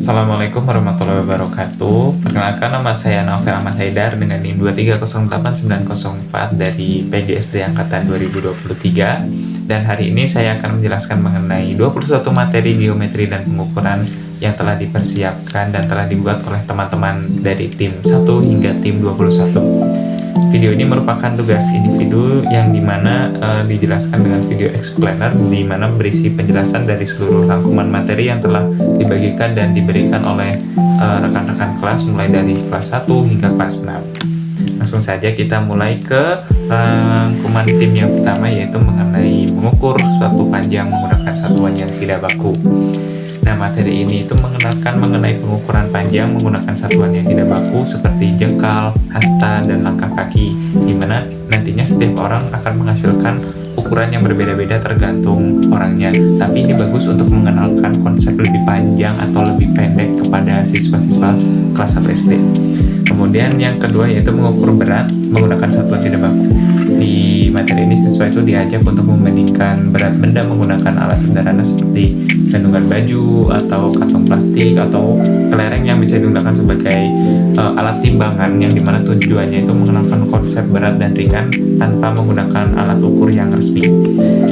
Assalamualaikum warahmatullahi wabarakatuh. Perkenalkan, nama saya Novel Ahmad Haidar dengan NIM 2308904 dari PGSD Angkatan 2023. Dan hari ini saya akan menjelaskan mengenai 21 materi geometri dan pengukuran yang telah dipersiapkan dan telah dibuat oleh teman-teman dari tim 1 hingga tim 21. Video ini merupakan tugas individu yang dimana dijelaskan dengan video explainer, di mana berisi penjelasan dari seluruh rangkuman materi yang telah dibagikan dan diberikan oleh rekan-rekan kelas mulai dari kelas 1 hingga kelas 6. Langsung saja kita mulai ke rangkuman tim yang pertama, yaitu mengenai mengukur suatu panjang menggunakan satuan yang tidak baku. Nah, materi ini itu mengenalkan mengenai pengukuran panjang menggunakan satuan yang tidak baku seperti jengkal, hasta, dan langkah kaki, di mana nantinya setiap orang akan menghasilkan ukuran yang berbeda-beda tergantung orangnya. Tapi ini bagus untuk mengenalkan konsep lebih panjang atau lebih pendek kepada siswa-siswa kelas 1 SD. Kemudian yang kedua yaitu mengukur berat menggunakan satuan tidak baku. Di materi ini siswa itu diajak untuk membandingkan berat benda menggunakan alat sederhana seperti gantungan baju atau kantong plastik atau kelereng yang bisa digunakan sebagai alat timbangan, yang dimana tujuannya itu mengenalkan konsep berat dan ringan tanpa menggunakan alat ukur yang resmi.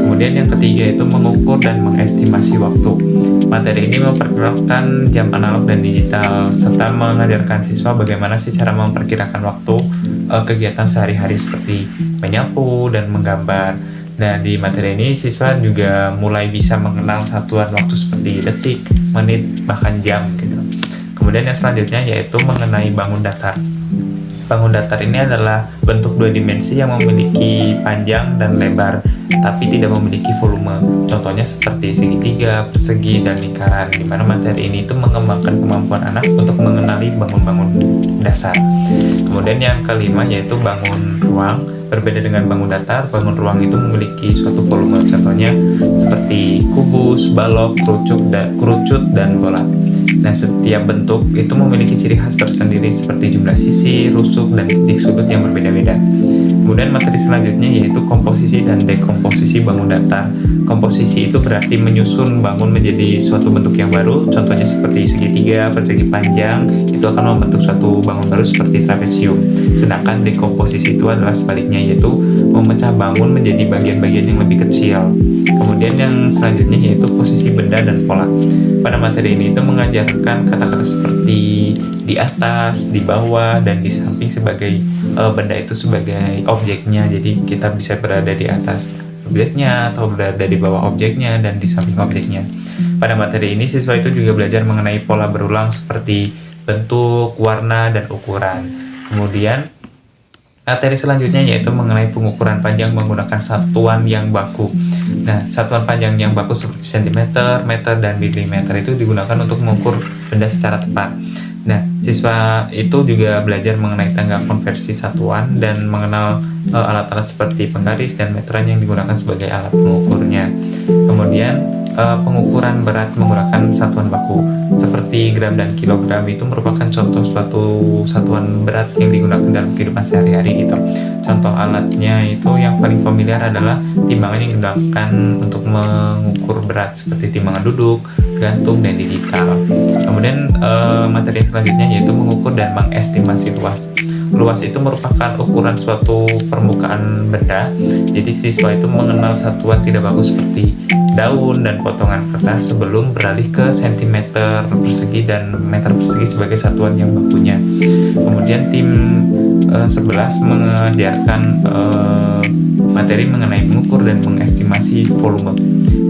Kemudian yang ketiga itu mengukur dan mengestimasi waktu. Materi ini memperkenalkan jam analog dan digital serta mengajarkan siswa bagaimana sih cara memperkirakan waktu kegiatan sehari-hari seperti menyapu dan menggambar. Nah, di materi ini siswa juga mulai bisa mengenal satuan waktu seperti detik, menit, bahkan jam gitu. Kemudian yang selanjutnya yaitu mengenai bangun datar. Bangun datar ini adalah bentuk dua dimensi yang memiliki panjang dan lebar, tapi tidak memiliki volume. Contohnya seperti segitiga, persegi, dan lingkaran, di mana materi ini itu mengembangkan kemampuan anak untuk mengenali bangun-bangun dasar. Kemudian yang kelima yaitu bangun ruang. Berbeda dengan bangun datar, bangun ruang itu memiliki suatu volume. Contohnya seperti kubus, balok, kerucut, dan bola. Nah, setiap bentuk itu memiliki ciri khas tersendiri seperti jumlah sisi, rusuk, dan titik sudut yang berbeda-beda. Kemudian materi selanjutnya yaitu komposisi dan dekomposisi bangun datar. Komposisi itu berarti menyusun bangun menjadi suatu bentuk yang baru. Contohnya seperti segitiga, persegi panjang, itu akan membentuk suatu bangun baru seperti trapesium. Sedangkan dekomposisi itu adalah sebaliknya, yaitu memecah bangun menjadi bagian-bagian yang lebih kecil. Kemudian yang selanjutnya yaitu posisi benda dan pola. Pada materi ini itu mengajarkan kata-kata seperti di atas, di bawah, dan di samping sebagai benda itu sebagai objeknya. Jadi kita bisa berada di atas objeknya atau berada di bawah objeknya dan di samping objeknya. Pada materi ini siswa itu juga belajar mengenai pola berulang seperti bentuk, warna, dan ukuran. Kemudian materi selanjutnya yaitu mengenai pengukuran panjang menggunakan satuan yang baku. Nah, satuan panjang yang baku seperti cm, meter, dan milimeter itu digunakan untuk mengukur benda secara tepat. Nah, siswa itu juga belajar mengenai tangga konversi satuan dan mengenal alat-alat seperti penggaris dan meteran yang digunakan sebagai alat mengukurnya. Kemudian pengukuran berat menggunakan satuan baku seperti gram dan kilogram itu merupakan contoh suatu satuan berat yang digunakan dalam kehidupan sehari-hari gitu. Contoh alatnya itu yang paling familiar adalah timbangan yang digunakan untuk mengukur berat seperti timbangan duduk, gantung, dan digital. Kemudian materi selanjutnya yaitu mengukur dan mengestimasi luas. Luas itu merupakan ukuran suatu permukaan benda. Jadi siswa itu mengenal satuan tidak baku seperti daun dan potongan kertas sebelum beralih ke sentimeter persegi dan meter persegi sebagai satuan yang bakunya. Kemudian tim 11 mengajarkan materi mengenai mengukur dan mengestimasi volume.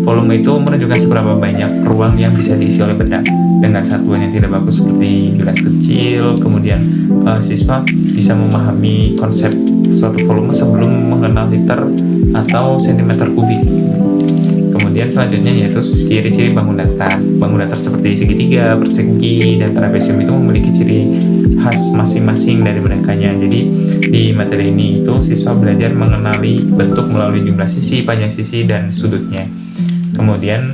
Volume itu menunjukkan seberapa banyak ruang yang bisa diisi oleh benda dengan satuan yang tidak baku seperti gelas kecil. Kemudian siswa bisa memahami konsep suatu volume sebelum mengenal liter atau sentimeter kubik. Kemudian selanjutnya yaitu ciri-ciri bangun datar. Bangun datar seperti segitiga, persegi, dan trapesium itu memiliki ciri khas masing-masing dari merekanya. Jadi di materi ini itu siswa belajar mengenali bentuk melalui jumlah sisi, panjang sisi, dan sudutnya. Kemudian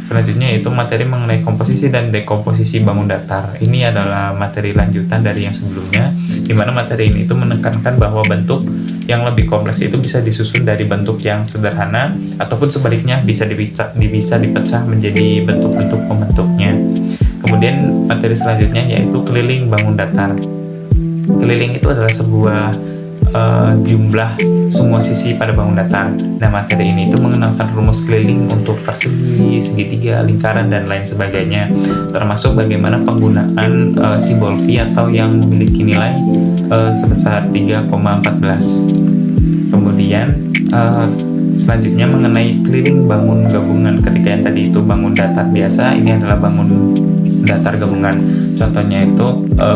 selanjutnya yaitu materi mengenai komposisi dan dekomposisi bangun datar. Ini adalah materi lanjutan dari yang sebelumnya, di mana materi ini itu menekankan bahwa bentuk yang lebih kompleks itu bisa disusun dari bentuk yang sederhana ataupun sebaliknya bisa dipecah menjadi bentuk-bentuk pembentuknya. Kemudian materi selanjutnya yaitu keliling bangun datar. Keliling itu adalah sebuah jumlah semua sisi pada bangun datar. Nah, materi ini itu mengenalkan rumus keliling untuk persegi, segitiga, lingkaran, dan lain sebagainya, termasuk bagaimana penggunaan simbol pi atau yang memiliki nilai sebesar 3,14. Kemudian selanjutnya mengenai keliling bangun gabungan. Ketika yang tadi itu bangun datar biasa, ini adalah bangun datar gabungan. Contohnya itu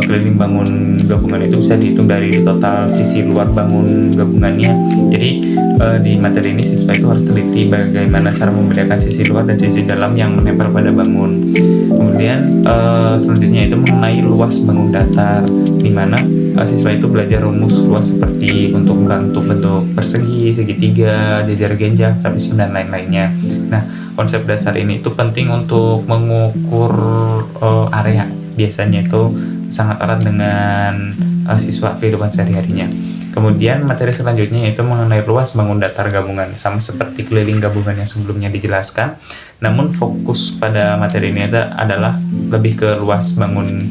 keliling bangun gabungan itu bisa dihitung dari total sisi luar bangun gabungannya. Jadi di materi ini siswa itu harus teliti bagaimana cara membedakan sisi luar dan sisi dalam yang menempel pada bangun. Kemudian selanjutnya itu mengenai luas bangun datar, di mana siswa itu belajar rumus luas seperti untuk bentuk persegi, segitiga, jajar genjang, trapesium, dan lain-lainnya. Nah, konsep dasar ini itu penting untuk mengukur area. Biasanya itu sangat erat dengan siswa kehidupan sehari-harinya. Kemudian materi selanjutnya yaitu mengenai luas bangun datar gabungan, sama seperti keliling gabungan yang sebelumnya dijelaskan. Namun fokus pada materi ini adalah lebih ke luas bangun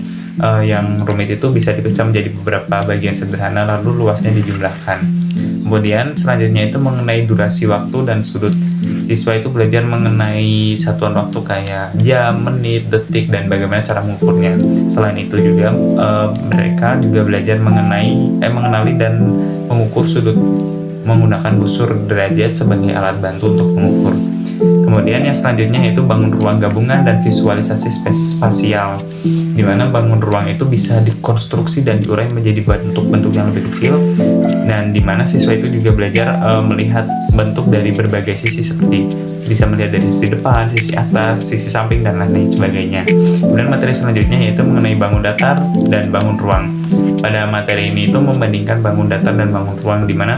yang rumit itu bisa dipecah menjadi beberapa bagian sederhana lalu luasnya dijumlahkan. Kemudian selanjutnya itu mengenai durasi waktu dan sudut. Siswa itu belajar mengenai satuan waktu kayak jam, menit, detik, dan bagaimana cara mengukurnya. Selain itu juga mereka juga belajar mengenali dan mengukur sudut menggunakan busur derajat sebagai alat bantu untuk mengukur. Kemudian yang selanjutnya yaitu bangun ruang gabungan dan visualisasi spasial, di mana bangun ruang itu bisa dikonstruksi dan diurai menjadi bentuk-bentuk yang lebih kecil, dan di mana siswa itu juga belajar melihat bentuk dari berbagai sisi, seperti bisa melihat dari sisi depan, sisi atas, sisi samping, dan lain-lain sebagainya. Kemudian materi selanjutnya yaitu mengenai bangun datar dan bangun ruang. Pada materi ini itu membandingkan bangun datar dan bangun ruang, di mana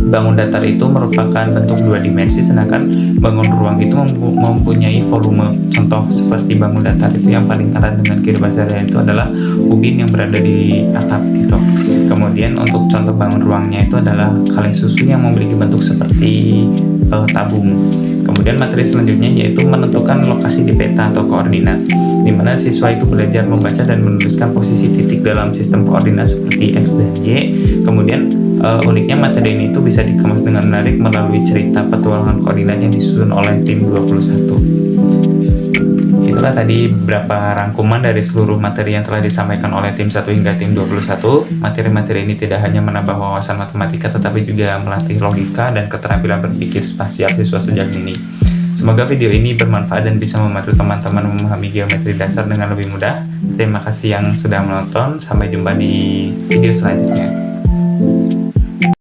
bangun datar itu merupakan bentuk dua dimensi, sedangkan bangun ruang itu mempunyai volume. Contoh seperti bangun datar itu yang paling erat dengan kehidupan sehari-hari itu adalah ubin yang berada di atap gitu. Kemudian untuk contoh bangun ruangnya itu adalah kaleng susu yang memiliki bentuk seperti tabung. Kemudian materi selanjutnya yaitu menentukan lokasi di peta atau koordinat, di mana siswa itu belajar membaca dan menuliskan posisi titik dalam sistem koordinat seperti X dan Y. Kemudian uniknya materi ini itu bisa dikemas dengan menarik melalui cerita petualangan koordinat yang disusun oleh tim 21. Itulah tadi beberapa rangkuman dari seluruh materi yang telah disampaikan oleh tim 1 hingga tim 21. Materi-materi ini tidak hanya menambah wawasan matematika, tetapi juga melatih logika dan keterampilan berpikir spasial siswa sejak dini. Semoga video ini bermanfaat dan bisa membantu teman-teman memahami geometri dasar dengan lebih mudah. Terima kasih yang sudah menonton. Sampai jumpa di video selanjutnya.